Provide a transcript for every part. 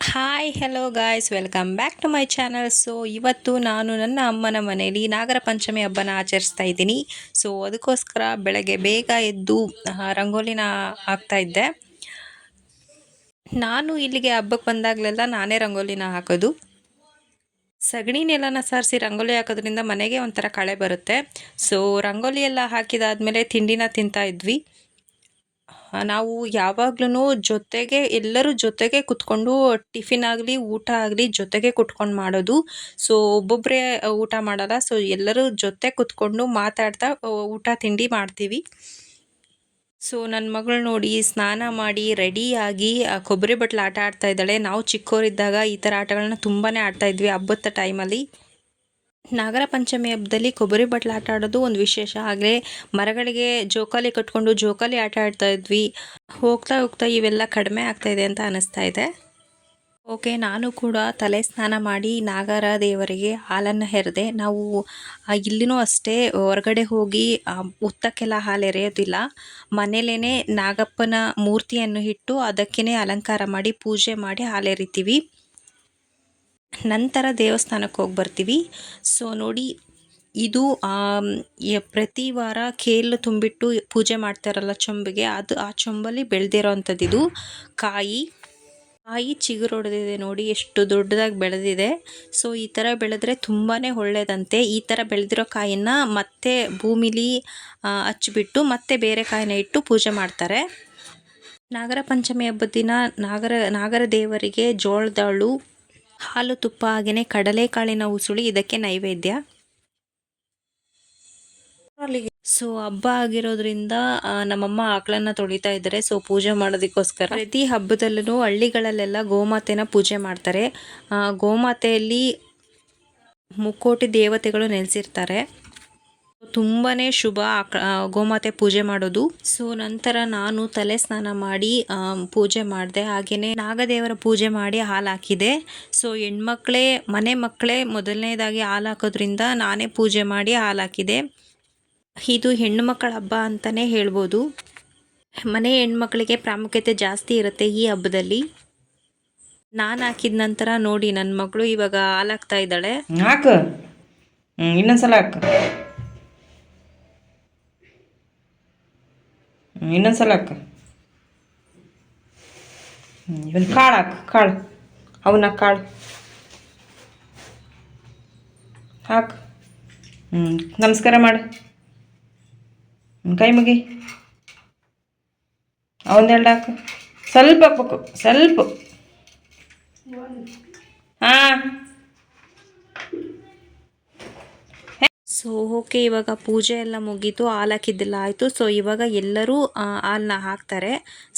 Hi hello guys, welcome back to my channel. So ಇವತ್ತು ನಾನು ನನ್ನ ಅಮ್ಮನ ಮನೆಯಲ್ಲಿ ನಾಗರ ಪಂಚಮಿ ಹಬ್ಬನ ಆಚರಿಸ್ತಾ ಇದ್ದೀನಿ. ಸೊ ಅದಕ್ಕೋಸ್ಕರ ಬೆಳಗ್ಗೆ ಬೇಗ ಎದ್ದು ರಂಗೋಲಿನ ಹಾಕ್ತಾ ಇದ್ದೆ. ನಾನು ಇಲ್ಲಿಗೆ ಹಬ್ಬಕ್ಕೆ ಬಂದಾಗಲೆಲ್ಲ ನಾನೇ ರಂಗೋಲಿನ ಹಾಕೋದು. ಸಗಣಿ ನೆಲನ ಸಾರಿಸಿ ರಂಗೋಲಿ ಹಾಕೋದ್ರಿಂದ ಮನೆಗೆ ಒಂಥರ ಕಳೆ ಬರುತ್ತೆ. ಸೊ ರಂಗೋಲಿ ಎಲ್ಲ ಹಾಕಿದಾದ್ಮೇಲೆ ತಿಂಡಿನ ತಿಂತಾ ಇದ್ವಿ. ನಾವು ಯಾವಾಗ್ಲೂ ಜೊತೆಗೆ ಎಲ್ಲರೂ ಜೊತೆಗೆ ಕುತ್ಕೊಂಡು ಟಿಫಿನ್ ಆಗಲಿ ಊಟ ಆಗಲಿ ಜೊತೆಗೆ ಕುತ್ಕೊಂಡು ಮಾಡೋದು. ಸೊ ಒಬ್ಬೊಬ್ಬರೇ ಊಟ ಮಾಡಲ್ಲ. ಸೊ ಎಲ್ಲರೂ ಜೊತೆ ಕುತ್ಕೊಂಡು ಮಾತಾಡ್ತಾ ಊಟ ತಿಂಡಿ ಮಾಡ್ತೀವಿ. ಸೊ ನನ್ನ ಮಗಳು ನೋಡಿ ಸ್ನಾನ ಮಾಡಿ ರೆಡಿಯಾಗಿ ಕೊಬ್ಬರಿ ಬಟ್ಲು ಆಟ ಆಡ್ತಾ ಇದ್ದಾಳೆ. ನಾವು ಚಿಕ್ಕವರಿದ್ದಾಗ ಈ ಥರ ಆಟಗಳನ್ನ ತುಂಬಾ ಆಡ್ತಾ ಇದ್ವಿ ಹಬ್ಬದ ಟೈಮಲ್ಲಿ. ನಾಗರ ಪಂಚಮಿ ಹಬ್ಬದಲ್ಲಿ ಕೊಬ್ಬರಿ ಬಟ್ಲು ಆಟ ಆಡೋದು ಒಂದು ವಿಶೇಷ. ಹಾಗೆ ಮರಗಳಿಗೆ ಜೋಕಾಲಿ ಕಟ್ಕೊಂಡು ಜೋಕಾಲಿ ಆಟ ಆಡ್ತಾ ಇದ್ವಿ. ಹೋಗ್ತಾ ಹೋಗ್ತಾ ಇವೆಲ್ಲ ಕಡಿಮೆ ಆಗ್ತಾ ಇದೆ ಅಂತ ಅನಿಸ್ತಾ ಇದೆ. ಓಕೆ, ನಾನು ಕೂಡ ತಲೆ ಸ್ನಾನ ಮಾಡಿ ನಾಗರ ದೇವರಿಗೆ ಹಾಲನ್ನು ಎರೆದೆ. ನಾವು ಇಲ್ಲಿನೂ ಅಷ್ಟೇ ಹೊರಗಡೆ ಹೋಗಿ ಉತ್ತಕ್ಕೆಲ್ಲ ಹಾಲು ಎರೆಯೋದಿಲ್ಲ. ಮನೇಲೇ ನಾಗಪ್ಪನ ಮೂರ್ತಿಯನ್ನು ಇಟ್ಟು ಅದಕ್ಕೇ ಅಲಂಕಾರ ಮಾಡಿ ಪೂಜೆ ಮಾಡಿ ಹಾಲು ಎರಿತೀವಿ. ನಂತರ ದೇವಸ್ಥಾನಕ್ಕೆ ಹೋಗಿ ಬರ್ತೀವಿ. ಸೊ ನೋಡಿ, ಇದು ಪ್ರತಿ ವಾರ ಕೇಲು ತುಂಬಿಟ್ಟು ಪೂಜೆ ಮಾಡ್ತಾರಲ್ಲ ಚೊಂಬಿಗೆ, ಅದು ಆ ಚೊಂಬಲ್ಲಿ ಬೆಳೆದಿರೋ ಅಂಥದ್ದು. ಇದು ಕಾಯಿ ಚಿಗುರೊಡೆದಿದೆ ನೋಡಿ, ಎಷ್ಟು ದೊಡ್ಡದಾಗಿ ಬೆಳೆದಿದೆ. ಸೊ ಈ ಥರ ಬೆಳೆದ್ರೆ ತುಂಬಾ ಒಳ್ಳೆಯದಂತೆ. ಈ ಥರ ಬೆಳೆದಿರೋ ಕಾಯಿನ ಮತ್ತೆ ಭೂಮಿಲಿ ಹಚ್ಚಿಬಿಟ್ಟು ಮತ್ತೆ ಬೇರೆ ಕಾಯಿನ ಇಟ್ಟು ಪೂಜೆ ಮಾಡ್ತಾರೆ. ನಾಗರ ಪಂಚಮಿ ಹಬ್ಬದ ದಿನ ನಾಗರ ದೇವರಿಗೆ ಜೋಳದಾಳು, ಹಾಲು, ತುಪ್ಪ ಹಾಗೆಯೇ ಕಡಲೆಕಾಳಿನ ಉಸುಳಿ ಇದಕ್ಕೆ ನೈವೇದ್ಯ. ಸೊ ಹಬ್ಬ ಆಗಿರೋದ್ರಿಂದ ನಮ್ಮಮ್ಮ ಆಕಳನ್ನ ತೊಳಿತಾ ಇದ್ದಾರೆ. ಸೊ ಪೂಜೆ ಮಾಡೋದಕ್ಕೋಸ್ಕರ ಪ್ರತಿ ಹಬ್ಬದಲ್ಲೂ ಹಳ್ಳಿಗಳಲ್ಲೆಲ್ಲ ಗೋಮಾತೆನ ಪೂಜೆ ಮಾಡ್ತಾರೆ. ಗೋಮಾತೆಯಲ್ಲಿ ಮುಕ್ಕೋಟಿ ದೇವತೆಗಳು ನೆಲೆಸಿರ್ತಾರೆ. ತುಂಬಾ ಶುಭ ಗೋಮಾತೆ ಪೂಜೆ ಮಾಡೋದು. ಸೊ ನಂತರ ನಾನು ತಲೆ ಸ್ನಾನ ಮಾಡಿ ಪೂಜೆ ಮಾಡಿದೆ. ಹಾಗೆಯೇ ನಾಗದೇವರ ಪೂಜೆ ಮಾಡಿ ಹಾಲು ಹಾಕಿದೆ. ಸೊ ಮನೆ ಮಕ್ಕಳೇ ಮೊದಲನೇದಾಗಿ ಹಾಲು ಹಾಕೋದ್ರಿಂದ ನಾನೇ ಪೂಜೆ ಮಾಡಿ ಹಾಲು ಹಾಕಿದೆ. ಇದು ಹೆಣ್ಣು ಮಕ್ಕಳ ಹಬ್ಬ ಅಂತಲೇ ಹೇಳ್ಬೋದು. ಮನೆ ಹೆಣ್ಮಕ್ಳಿಗೆ ಪ್ರಾಮುಖ್ಯತೆ ಜಾಸ್ತಿ ಇರುತ್ತೆ ಈ ಹಬ್ಬದಲ್ಲಿ. ನಾನು ಹಾಕಿದ ನಂತರ ನೋಡಿ ನನ್ನ ಮಗಳು ಇವಾಗ ಹಾಲು ಹಾಕ್ತಾ ಇದ್ದಾಳೆ. ಹಾಕು, ಇನ್ನೊಂದ್ಸಲ ಹಾಕು, ಇನ್ನೊಂದ್ಸಲ ಹಾಕು. ಇವನ್ ಕಾಳು ಹಾಕು, ಕಾಳು ಅವನ್ನ ಕಾಳು ಹಾಕು. ನಮಸ್ಕಾರ ಮಾಡು, ಕೈ ಮುಗಿ. ಅವನ್ನೆರಡು ಹಾಕು, ಸ್ವಲ್ಪ ಹಾಕ್ಬೇಕು, ಸ್ವಲ್ಪ. ಹಾಂ. ಸೊ ಓಕೆ, ಇವಾಗ ಪೂಜೆ ಎಲ್ಲ ಮುಗೀತು, ಹಾಲು ಹಾಕಿದ್ದೆಲ್ಲ ಆಯಿತು. ಸೊ ಇವಾಗ ಎಲ್ಲರೂ ಹಾಲನ್ನ ಹಾಕ್ತಾರೆ.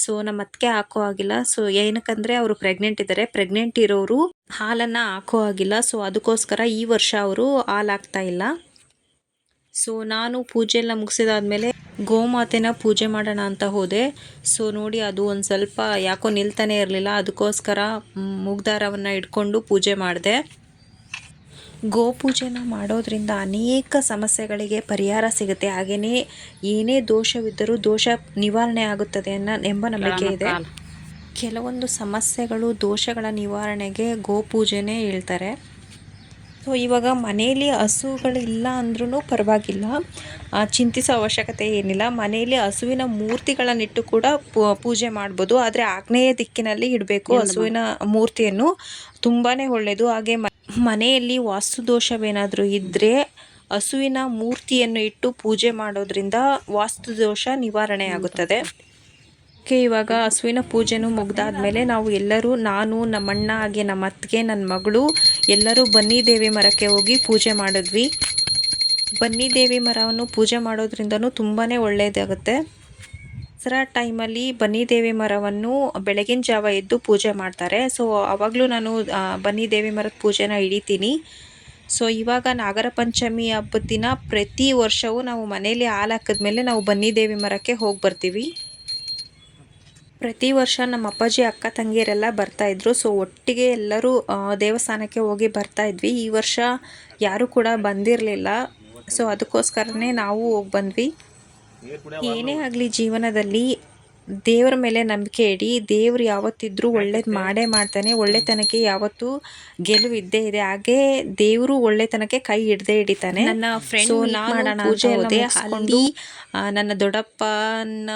ಸೊ ನಮ್ಮ ಅತ್ತಿಗೆ ಹಾಕೋ ಆಗಿಲ್ಲ. ಸೊ ಏನಕ್ಕಂದರೆ ಅವರು ಪ್ರೆಗ್ನೆಂಟ್ ಇದ್ದಾರೆ. ಪ್ರೆಗ್ನೆಂಟ್ ಇರೋರು ಹಾಲನ್ನು ಹಾಕೋ ಆಗಿಲ್ಲ. ಸೊ ಅದಕ್ಕೋಸ್ಕರ ಈ ವರ್ಷ ಅವರು ಹಾಲು ಹಾಕ್ತಾ ಇಲ್ಲ. ಸೊ ನಾನು ಪೂಜೆ ಎಲ್ಲ ಮುಗಿಸಿದಾದ್ಮೇಲೆ ಗೋಮಾತೆನ ಪೂಜೆ ಮಾಡೋಣ ಅಂತ ಹೋದೆ. ಸೊ ನೋಡಿ, ಅದು ಒಂದು ಸ್ವಲ್ಪ ಯಾಕೋ ನಿಲ್ತಾನೆ ಇರಲಿಲ್ಲ. ಅದಕ್ಕೋಸ್ಕರ ಮೂಗ್ದಾರವನ್ನು ಇಟ್ಕೊಂಡು ಪೂಜೆ ಮಾಡಿದೆ. ಗೋಪೂಜೆನ ಮಾಡೋದ್ರಿಂದ ಅನೇಕ ಸಮಸ್ಯೆಗಳಿಗೆ ಪರಿಹಾರ ಸಿಗುತ್ತೆ. ಹಾಗೆಯೇ ಏನೇ ದೋಷವಿದ್ದರೂ ದೋಷ ನಿವಾರಣೆ ಆಗುತ್ತದೆ ಎಂಬ ನಂಬಿಕೆ ಇದೆ. ಕೆಲವೊಂದು ಸಮಸ್ಯೆಗಳು, ದೋಷಗಳ ನಿವಾರಣೆಗೆ ಗೋಪೂಜೆನೇ ಹೇಳ್ತಾರೆ. ಸೊ ಇವಾಗ ಮನೆಯಲ್ಲಿ ಹಸುಗಳಿಲ್ಲ ಅಂದ್ರೂ ಪರವಾಗಿಲ್ಲ, ಚಿಂತಿಸೋ ಅವಶ್ಯಕತೆ ಏನಿಲ್ಲ. ಮನೆಯಲ್ಲಿ ಹಸುವಿನ ಮೂರ್ತಿಗಳನ್ನಿಟ್ಟು ಕೂಡ ಪೂಜೆ ಮಾಡ್ಬೋದು. ಆದರೆ ಆಗ್ನೇಯ ದಿಕ್ಕಿನಲ್ಲಿ ಇಡಬೇಕು ಹಸುವಿನ ಮೂರ್ತಿಯನ್ನು, ತುಂಬಾ ಒಳ್ಳೆಯದು. ಹಾಗೆ ಮನೆಯಲ್ಲಿ ವಾಸ್ತುದೋಷವೇನಾದರೂ ಇದ್ದರೆ ಹಸುವಿನ ಮೂರ್ತಿಯನ್ನು ಇಟ್ಟು ಪೂಜೆ ಮಾಡೋದ್ರಿಂದ ವಾಸ್ತುದೋಷ ನಿವಾರಣೆ ಆಗುತ್ತದೆ. ಇವಾಗ ಹಸುವಿನ ಪೂಜೆನೂ ಮುಗ್ದಾದ್ಮೇಲೆ ನಾವು ಎಲ್ಲರೂ, ನಾನು, ನಮ್ಮಣ್ಣ ಹಾಗೆ ನಮ್ಮ ಅತ್ತಿಗೆ, ನನ್ನ ಮಗಳು ಎಲ್ಲರೂ ಬನ್ನಿ ದೇವಿ ಮರಕ್ಕೆ ಹೋಗಿ ಪೂಜೆ ಮಾಡಿದ್ವಿ. ಬನ್ನಿ ದೇವಿ ಮರವನ್ನು ಪೂಜೆ ಮಾಡೋದ್ರಿಂದನೂ ತುಂಬಾ ಒಳ್ಳೆಯದಾಗುತ್ತೆ. ದಸರಾ ಟೈಮಲ್ಲಿ ಬನ್ನಿ ದೇವಿ ಮರವನ್ನು ಬೆಳಗಿನ ಜಾವ ಎದ್ದು ಪೂಜೆ ಮಾಡ್ತಾರೆ. ಸೊ ಆವಾಗಲೂ ನಾನು ಬನ್ನಿ ದೇವಿ ಮರದ ಪೂಜೆನ ಹಿಡಿತೀನಿ. ಸೊ ಇವಾಗ ನಾಗರ ಪಂಚಮಿ ಹಬ್ಬದ ದಿನ ಪ್ರತಿ ವರ್ಷವೂ ನಾವು ಮನೇಲಿ ಹಾಲು ಹಾಕಿದ್ಮೇಲೆ ನಾವು ಬನ್ನಿ ದೇವಿ ಮರಕ್ಕೆ ಹೋಗಿ ಬರ್ತೀವಿ. ಪ್ರತಿ ವರ್ಷ ನಮ್ಮ ಅಪ್ಪಾಜಿ ಅಕ್ಕ ತಂಗಿಯರೆಲ್ಲ ಬರ್ತಾಯಿದ್ರು. ಸೊ ಒಟ್ಟಿಗೆ ಎಲ್ಲರೂ ದೇವಸ್ಥಾನಕ್ಕೆ ಹೋಗಿ ಬರ್ತಾಯಿದ್ವಿ. ಈ ವರ್ಷ ಯಾರೂ ಕೂಡ ಬಂದಿರಲಿಲ್ಲ. ಸೊ ಅದಕ್ಕೋಸ್ಕರನೇ ನಾವು ಹೋಗಿ ಬಂದ್ವಿ. ಏನೇ ಆಗಲಿ ಜೀವನದಲ್ಲಿ ದೇವರ ಮೇಲೆ ನಂಬಿಕೆ ಇಡಿ. ದೇವ್ರು ಯಾವತ್ತಿದ್ರೂ ಒಳ್ಳೇದು ಮಾಡೇ ಮಾಡ್ತಾನೆ. ಒಳ್ಳೆತನಕ್ಕೆ ಯಾವತ್ತೂ ಗೆಲುವು ಇದ್ದೇ ಇದೆ. ಹಾಗೆ ದೇವರು ಒಳ್ಳೆತನಕ್ಕೆ ಕೈ ಹಿಡಿತಾನೆ. ನನ್ನ ಫ್ರೆಂಡ್ ಮಾಡೋಣ ಪೂಜೆ ಎಲ್ಲ ಮುಗಿಸ್ಕೊಂಡು ನನ್ನ ದೊಡ್ಡಪ್ಪನ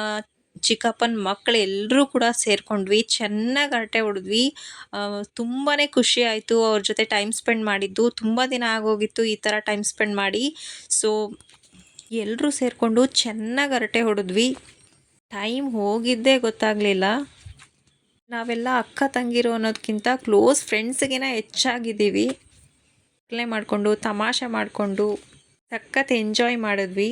ಚಿಕ್ಕಪ್ಪನ ಮಕ್ಕಳು ಎಲ್ಲರೂ ಕೂಡ ಸೇರ್ಕೊಂಡ್ವಿ. ಚೆನ್ನಾಗಿ ಹರಟೆ ಹೊಡೆದ್ವಿ. ತುಂಬಾ ಖುಷಿ ಆಯಿತು ಅವ್ರ ಜೊತೆ ಟೈಮ್ ಸ್ಪೆಂಡ್ ಮಾಡಿದ್ದು. ತುಂಬ ದಿನ ಆಗೋಗಿತ್ತು ಈ ಥರ ಟೈಮ್ ಸ್ಪೆಂಡ್ ಮಾಡಿ. ಸೊ ಎಲ್ಲರೂ ಸೇರಿಕೊಂಡು ಚೆನ್ನಾಗಿ ಹರಟೆ ಹೊಡೆದ್ವಿ. ಟೈಮ್ ಹೋಗಿದ್ದೇ ಗೊತ್ತಾಗಲಿಲ್ಲ. ನಾವೆಲ್ಲ ಅಕ್ಕ ತಂಗಿರು ಅನ್ನೋದಕ್ಕಿಂತ ಕ್ಲೋಸ್ ಫ್ರೆಂಡ್ಸ್ಗಿನ ಹೆಚ್ಚಾಗಿದ್ದೀವಿ. ಪ್ಲೇ ಮಾಡಿಕೊಂಡು ತಮಾಷೆ ಮಾಡಿಕೊಂಡು ಸಖತ್ ಎಂಜಾಯ್ ಮಾಡಿದ್ವಿ.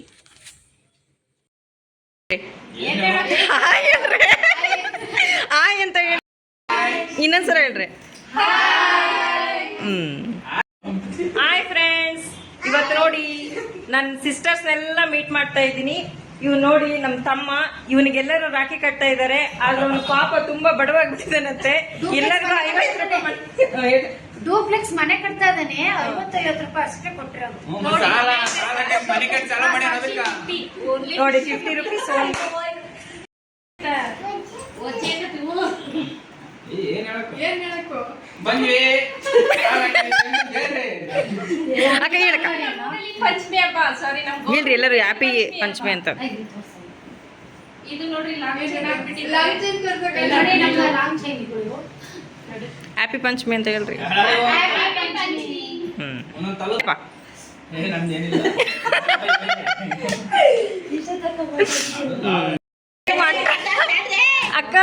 ಹಾಯ್ ಅಂತ ಹೇಳಿ ಇನ್ನೊಂದ್ಸಲ ಹೇಳ್ರಿ. ಹಾಯ್ ಫ್ರೆಂಡ್ಸ್, ಇವತ್ತು ನೋಡಿ ನನ್ನ ಸಿಸ್ಟರ್ಸ್ನೆಲ್ಲ ಮೀಟ್ ಮಾಡ್ತಾ ಇದ್ದೀನಿ. ಇವ್ ನೋಡಿ ನಮ್ಮ ತಮ್ಮ, ಇವನಿಗೆಲ್ಲರೂ ರಾಖಿ ಕಟ್ತಾ ಇದ್ದಾರೆ. ಆದ್ರೆ ಅವನು ಪಾಪ ತುಂಬಾ ಬಡವಾಗ್ಬಿಟ್ಟಿದ್ದಾನಂತೆ. ಎಲ್ಲರಿಗೂ 50 ರೂಪಾಯಿ ಡೂಪ್ಲೆಕ್ಸ್ ಮನೆ ಕಟ್ತಾ ಇದ್ದಾನೆ. 50-50 ರೂಪಾಯಿ ಅಷ್ಟೇ ಕೊಟ್ಟಿರೋದು ನೋಡಿ. 50 ರೂಪೀಸ್ ಹೇಳ್ರಿ ಎಲ್ಲರೂ ಹ್ಯಾಪಿ ಪಂಚಮಿ ಅಂತ. ಹ್ಯಾಪಿ ಪಂಚಮಿ ಅಂತ ಹೇಳ್ರಿ. ಅಕ್ಕ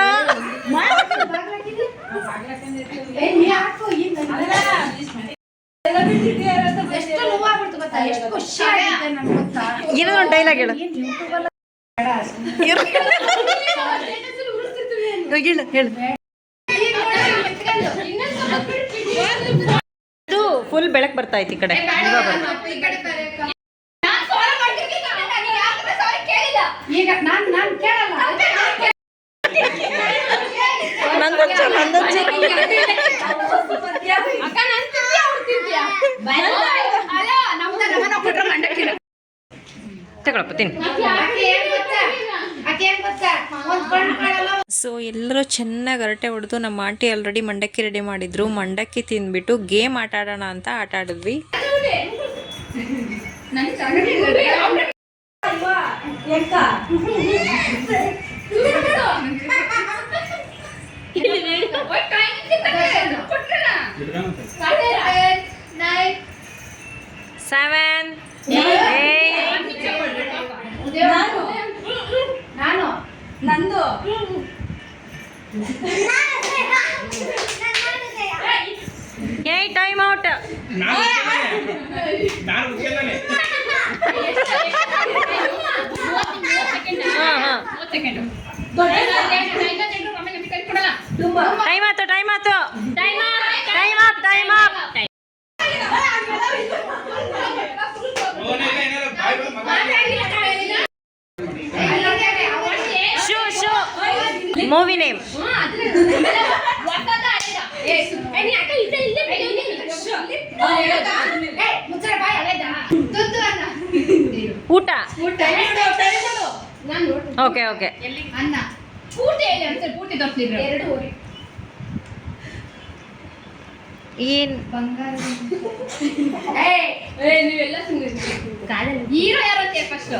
ಏನೋ ಒಂದು ಡೈಲಾಗ್ ಹೇಳು. ಹೇಳು. ಇದು ಫುಲ್ ಬೆಳಕ್ ಬರ್ತಾ ಐತಿ ಈ ಕಡೆ. ತಗೊಳಪ್ಪ ತಿನ್ನು. ಸೊ ಎಲ್ಲರೂ ಚೆನ್ನಾಗಿ ಹರಟೆ ಹೊಡೆದು ನಮ್ಮ ಆಂಟಿ ಆಲ್ರೆಡಿ ಮಂಡಕ್ಕಿ ರೆಡಿ ಮಾಡಿದ್ರು. ಮಂಡಕ್ಕಿ ತಿಂದ್ಬಿಟ್ಟು ಗೇಮ್ ಆಟ ಆಡೋಣ ಅಂತ ಆಟ ಆಡಿದ್ವಿ. Seven, 8, ನಾನು ನಂದು ಟೈಮ್ ಔಟ್. ಟೈಮ್ ಆಯ್ತು. ಮೂವಿ ನೇಮ್ ಊಟ. ಓಕೆ ಅನ್ನ ಏನ್ ಬಂಗಾರ ಹೀರೋ ಯಾರು ಫಸ್ಟ್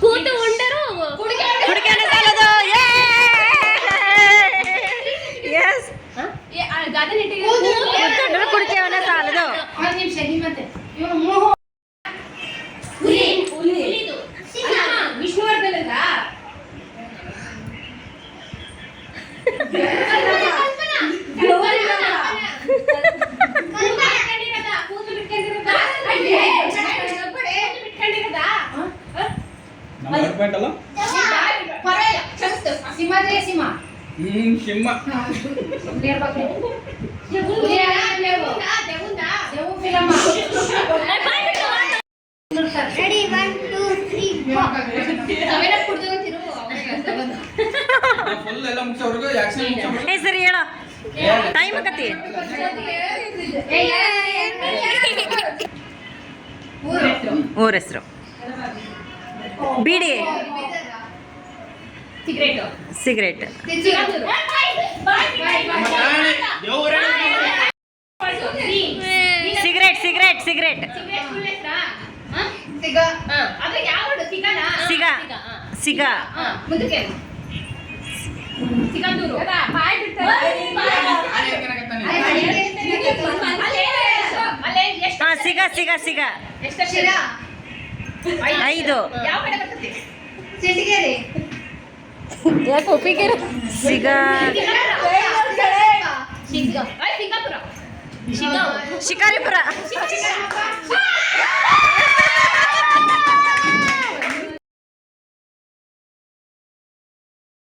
ಕೂತು ಉಂಡರು ಹುಡುಗಿಯನ್ನು ಸಾಲದು. ಎಸ್ ಕುಡಿಕೆವನ್ನ ಸಾಲದು. ವಿಷ್ಣುವರ್ಧನ ಸಿಂಹಾದ್ರಿ ಸಿಂಹ ಸಿಂಹ ರೆಡಿ 1 2 3 4 ಫುಲ್ ಎಲ್ಲ ಮುಗಿಸೋ ಏ ಸರಿ ಹೇಳೋ ಟೈಮ್ ಆಗತ್ತಿ. ಊರ ಹೆಸರು ಬೀಡಿ ಸಿಗರೇಟ್ ಸಿಗರೇಟ್ ಸಿಗರೇಟ್ ಸಿಗರೇಟ್ ಸಿಗ ಸಿಗ ಹಾ ಸಿಗ ಸಿಗ ಸಿಗ 5 ಸಿಗ ಶಿಕಾರಿಪುರ